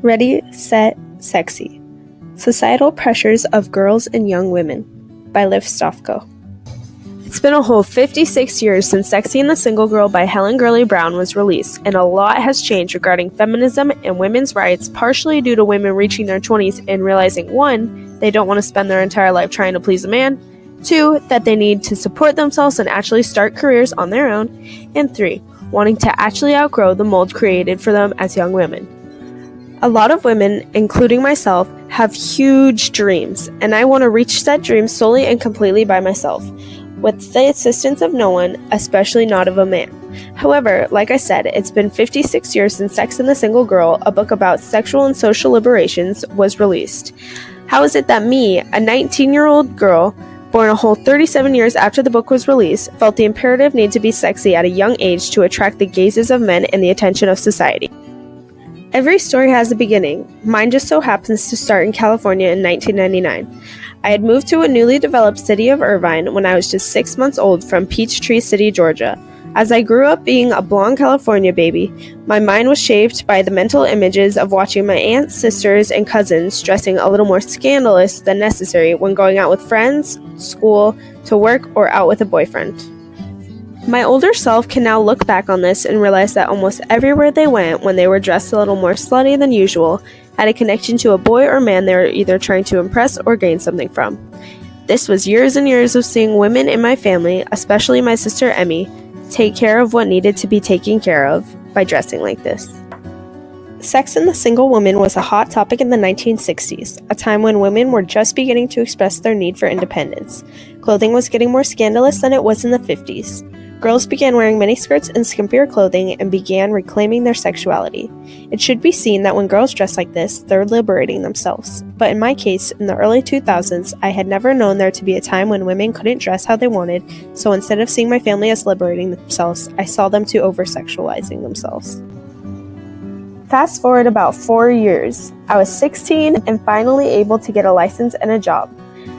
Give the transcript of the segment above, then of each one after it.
Ready, Set, Sexy. Societal Pressures of Girls and Young Women by Liv Stofko. It's been a whole 56 years since Sexy and the Single Girl by Helen Gurley Brown was released, and a lot has changed regarding feminism and women's rights, partially due to women reaching their 20s and realizing 1, they don't want to spend their entire life trying to please a man, 2, that they need to support themselves and actually start careers on their own, and 3, wanting to actually outgrow the mold created for them as young women. A lot of women, including myself, have huge dreams, and I want to reach that dream solely and completely by myself, with the assistance of no one, especially not of a man. However, like I said, it's been 56 years since Sex and the Single Girl, a book about sexual and social liberations, was released. How is it that me, a 19-year-old girl, born a whole 37 years after the book was released, felt the imperative need to be sexy at a young age to attract the gazes of men and the attention of society? Every story has a beginning. Mine just so happens to start in California in 1999. I had moved to a newly developed city of Irvine when I was just 6 months old from Peachtree City, Georgia. As I grew up being a blonde California baby, my mind was shaped by the mental images of watching my aunts, sisters, and cousins dressing a little more scandalous than necessary when going out with friends, school, to work, or out with a boyfriend. My older self can now look back on this and realize that almost everywhere they went when they were dressed a little more slutty than usual had a connection to a boy or man they were either trying to impress or gain something from. This was years and years of seeing women in my family, especially my sister Emmy, take care of what needed to be taken care of by dressing like this. Sex and the Single Woman was a hot topic in the 1960s, a time when women were just beginning to express their need for independence. Clothing was getting more scandalous than it was in the 50s. Girls began wearing miniskirts and skimpier clothing and began reclaiming their sexuality. It should be seen that when girls dress like this, they're liberating themselves. But in my case, in the early 2000s, I had never known there to be a time when women couldn't dress how they wanted, so instead of seeing my family as liberating themselves, I saw them to over-sexualizing themselves. Fast forward about 4 years. I was 16 and finally able to get a license and a job.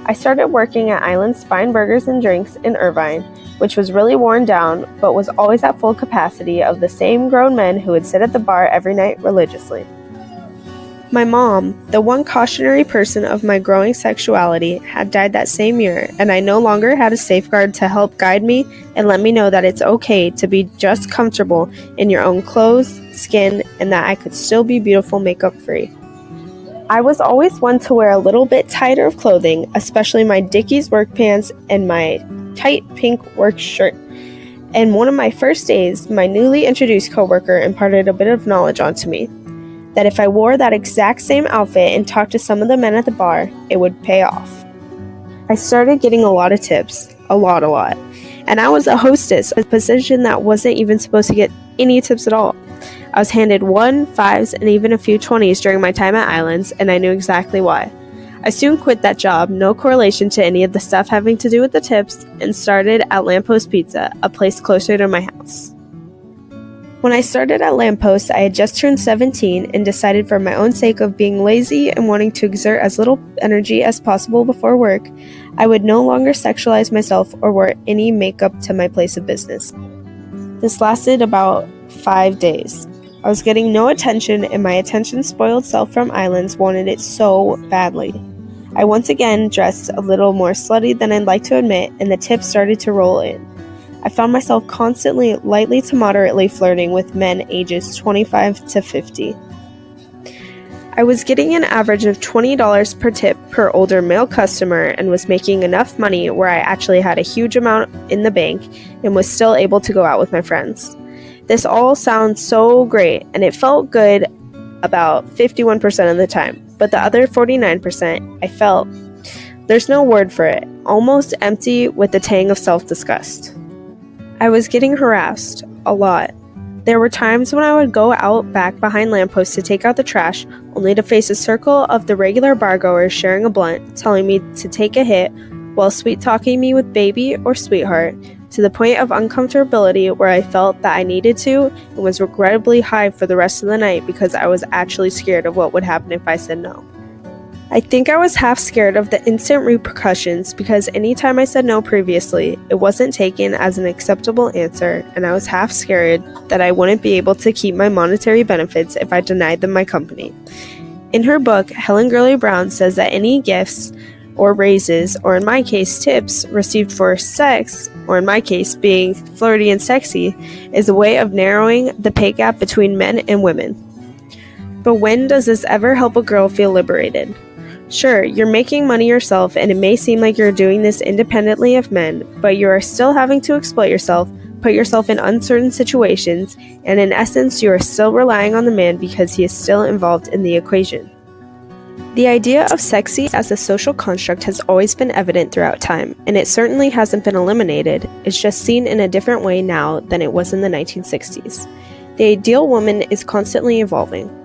I started working at Island's Fine Burgers and Drinks in Irvine, which was really worn down, but was always at full capacity of the same grown men who would sit at the bar every night religiously. My mom, the one cautionary person of my growing sexuality, had died that same year, and I no longer had a safeguard to help guide me and let me know that it's okay to be just comfortable in your own clothes, skin, and that I could still be beautiful makeup-free. I was always one to wear a little bit tighter of clothing, especially my Dickies work pants and my tight pink work shirt. And one of my first days, my newly introduced coworker imparted a bit of knowledge onto me, that if I wore that exact same outfit and talked to some of the men at the bar, it would pay off. I started getting a lot of tips, a lot. And I was a hostess, a position that wasn't even supposed to get any tips at all. I was handed 1, 5s, and even a few 20s during my time at Islands, and I knew exactly why. I soon quit that job, no correlation to any of the stuff having to do with the tips, and started at Lamppost Pizza, a place closer to my house. When I started at Lamppost, I had just turned 17 and decided for my own sake of being lazy and wanting to exert as little energy as possible before work, I would no longer sexualize myself or wear any makeup to my place of business. This lasted about 5 days. I was getting no attention, and my attention-spoiled self from Islands wanted it so badly. I once again dressed a little more slutty than I'd like to admit, and the tips started to roll in. I found myself constantly lightly to moderately flirting with men ages 25 to 50. I was getting an average of $20 per tip per older male customer and was making enough money where I actually had a huge amount in the bank and was still able to go out with my friends. This all sounds so great, and it felt good about 51% of the time, but the other 49% I felt, there's no word for it, almost empty with the tang of self-disgust. I was getting harassed, a lot. There were times when I would go out back behind lampposts to take out the trash, only to face a circle of the regular bargoers sharing a blunt, telling me to take a hit, while sweet-talking me with baby or sweetheart, to the point of uncomfortability where I felt that I needed to and was regrettably high for the rest of the night because I was actually scared of what would happen if I said no. I think I was half scared of the instant repercussions because anytime I said no previously, it wasn't taken as an acceptable answer, and I was half scared that I wouldn't be able to keep my monetary benefits if I denied them my company. In her book, Helen Gurley Brown says that any gifts or raises, or in my case tips, received for sex, or in my case being flirty and sexy, is a way of narrowing the pay gap between men and women. But when does this ever help a girl feel liberated? Sure, you're making money yourself and it may seem like you're doing this independently of men, but you are still having to exploit yourself, put yourself in uncertain situations, and in essence you are still relying on the man because he is still involved in the equation. The idea of sexy as a social construct has always been evident throughout time, and it certainly hasn't been eliminated. It's just seen in a different way now than it was in the 1960s. The ideal woman is constantly evolving.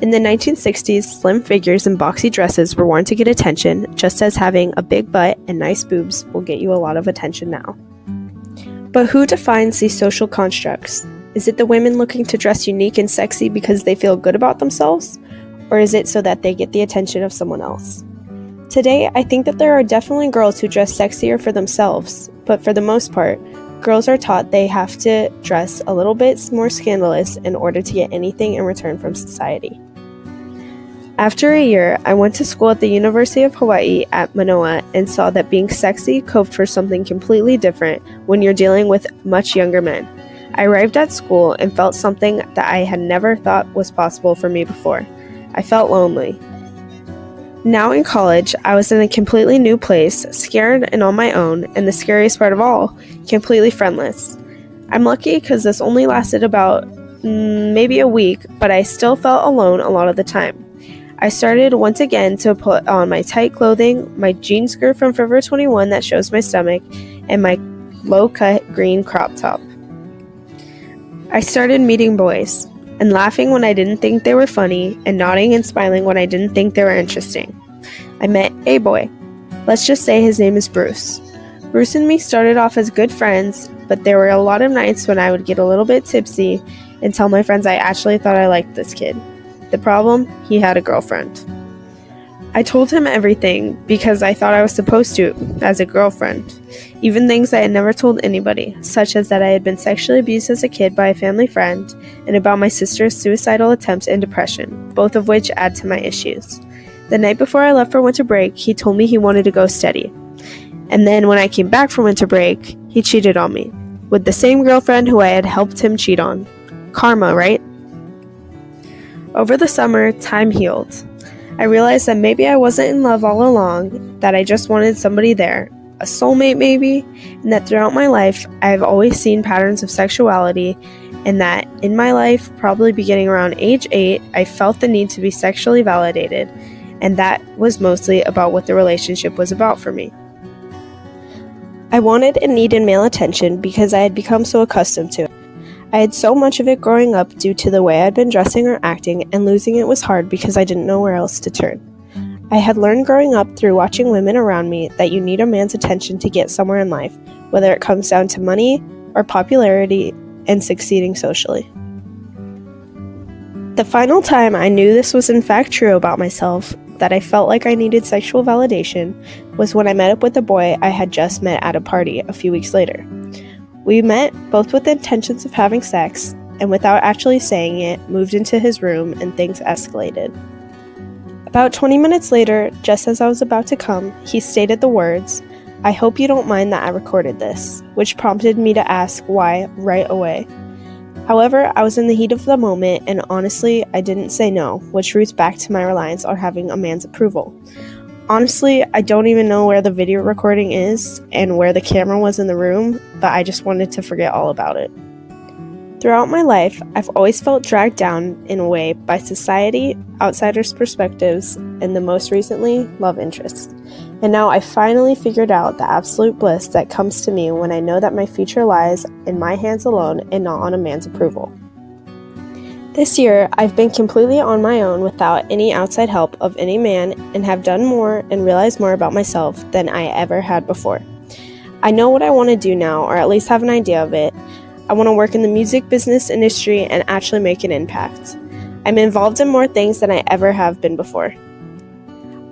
In the 1960s, slim figures and boxy dresses were worn to get attention, just as having a big butt and nice boobs will get you a lot of attention now. But who defines these social constructs? Is it the women looking to dress unique and sexy because they feel good about themselves? Or is it so that they get the attention of someone else? Today, I think that there are definitely girls who dress sexier for themselves, but for the most part, girls are taught they have to dress a little bit more scandalous in order to get anything in return from society. After a year, I went to school at the University of Hawaii at Manoa and saw that being sexy coped for something completely different when you're dealing with much younger men. I arrived at school and felt something that I had never thought was possible for me before. I felt lonely. Now in college, I was in a completely new place, scared and on my own, and the scariest part of all, completely friendless. I'm lucky because this only lasted about maybe a week, but I still felt alone a lot of the time. I started once again to put on my tight clothing, my jean skirt from Forever 21 that shows my stomach, and my low-cut green crop top. I started meeting boys, and laughing when I didn't think they were funny, and nodding and smiling when I didn't think they were interesting. I met a boy. Let's just say his name is Bruce. Bruce and me started off as good friends, but there were a lot of nights when I would get a little bit tipsy and tell my friends I actually thought I liked this kid. The problem? He had a girlfriend. I told him everything because I thought I was supposed to, as a girlfriend. Even things I had never told anybody, such as that I had been sexually abused as a kid by a family friend, and about my sister's suicidal attempts and depression, both of which add to my issues. The night before I left for winter break, he told me he wanted to go steady. And then when I came back from winter break, he cheated on me, with the same girlfriend who I had helped him cheat on. Karma, right? Over the summer, time healed. I realized that maybe I wasn't in love all along, that I just wanted somebody there, a soulmate maybe, and that throughout my life, I have always seen patterns of sexuality, and that in my life, probably beginning around age 8, I felt the need to be sexually validated, and that was mostly about what the relationship was about for me. I wanted and needed male attention because I had become so accustomed to it. I had so much of it growing up due to the way I'd been dressing or acting, and losing it was hard because I didn't know where else to turn. I had learned growing up through watching women around me that you need a man's attention to get somewhere in life, whether it comes down to money or popularity and succeeding socially. The final time I knew this was in fact true about myself, that I felt like I needed sexual validation, was when I met up with a boy I had just met at a party a few weeks later. We met both with the intentions of having sex, and without actually saying it, moved into his room and things escalated. About 20 minutes later, just as I was about to come, he stated the words, "I hope you don't mind that I recorded this," which prompted me to ask why right away. However, I was in the heat of the moment, and honestly, I didn't say no, which roots back to my reliance on having a man's approval. Honestly, I don't even know where the video recording is and where the camera was in the room, but I just wanted to forget all about it. Throughout my life, I've always felt dragged down in a way by society, outsiders' perspectives, and the most recently, love interests. And now I finally figured out the absolute bliss that comes to me when I know that my future lies in my hands alone and not on a man's approval. This year, I've been completely on my own without any outside help of any man, and have done more and realized more about myself than I ever had before. I know what I want to do now, or at least have an idea of it. I want to work in the music business industry and actually make an impact. I'm involved in more things than I ever have been before.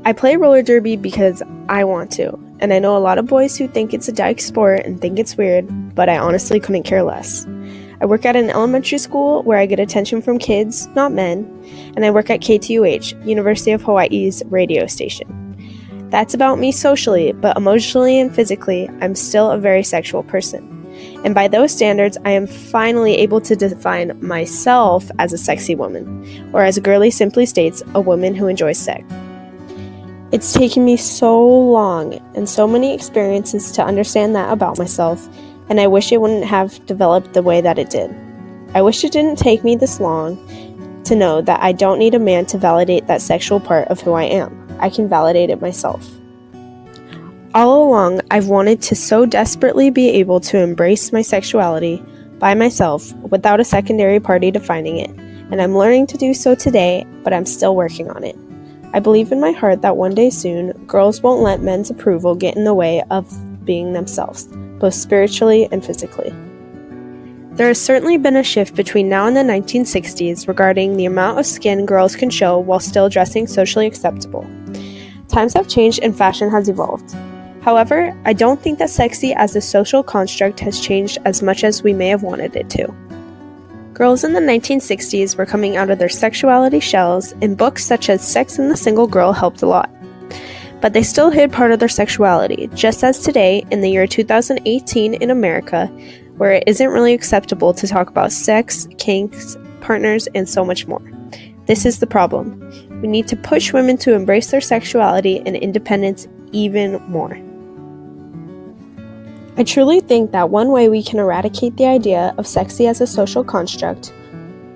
I play roller derby because I want to, and I know a lot of boys who think it's a dyke sport and think it's weird, but I honestly couldn't care less. I work at an elementary school where I get attention from kids, not men, and I work at KTUH, University of Hawaii's radio station. That's about me socially, but emotionally and physically, I'm still a very sexual person. And by those standards, I am finally able to define myself as a sexy woman, or as Girly simply states, a woman who enjoys sex. It's taken me so long and so many experiences to understand that about myself, and I wish it wouldn't have developed the way that it did. I wish it didn't take me this long to know that I don't need a man to validate that sexual part of who I am. I can validate it myself. All along, I've wanted to so desperately be able to embrace my sexuality by myself without a secondary party defining it, and I'm learning to do so today, but I'm still working on it. I believe in my heart that one day soon, girls won't let men's approval get in the way of being themselves, both spiritually and physically. There has certainly been a shift between now and the 1960s regarding the amount of skin girls can show while still dressing socially acceptable. Times have changed and fashion has evolved. However, I don't think that sexy as a social construct has changed as much as we may have wanted it to. Girls in the 1960s were coming out of their sexuality shells, and books such as Sex and the Single Girl helped a lot. But they still hid part of their sexuality, just as today, in the year 2018 in America, where it isn't really acceptable to talk about sex, kinks, partners, and so much more. This is the problem. We need to push women to embrace their sexuality and independence even more. I truly think that one way we can eradicate the idea of sexy as a social construct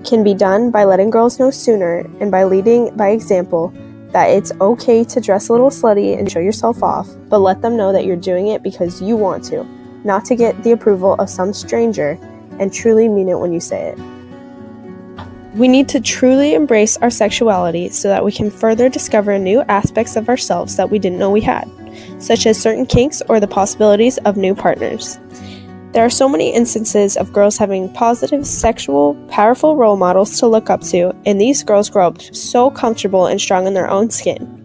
can be done by letting girls know sooner and by leading by example that it's okay to dress a little slutty and show yourself off, but let them know that you're doing it because you want to, not to get the approval of some stranger, and truly mean it when you say it. We need to truly embrace our sexuality so that we can further discover new aspects of ourselves that we didn't know we had, such as certain kinks or the possibilities of new partners. There are so many instances of girls having positive, sexual, powerful role models to look up to, and these girls grow up so comfortable and strong in their own skin.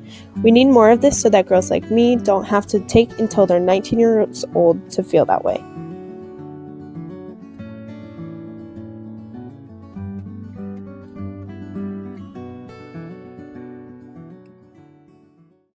We need more of this so that girls like me don't have to take until they're 19 years old to feel that way.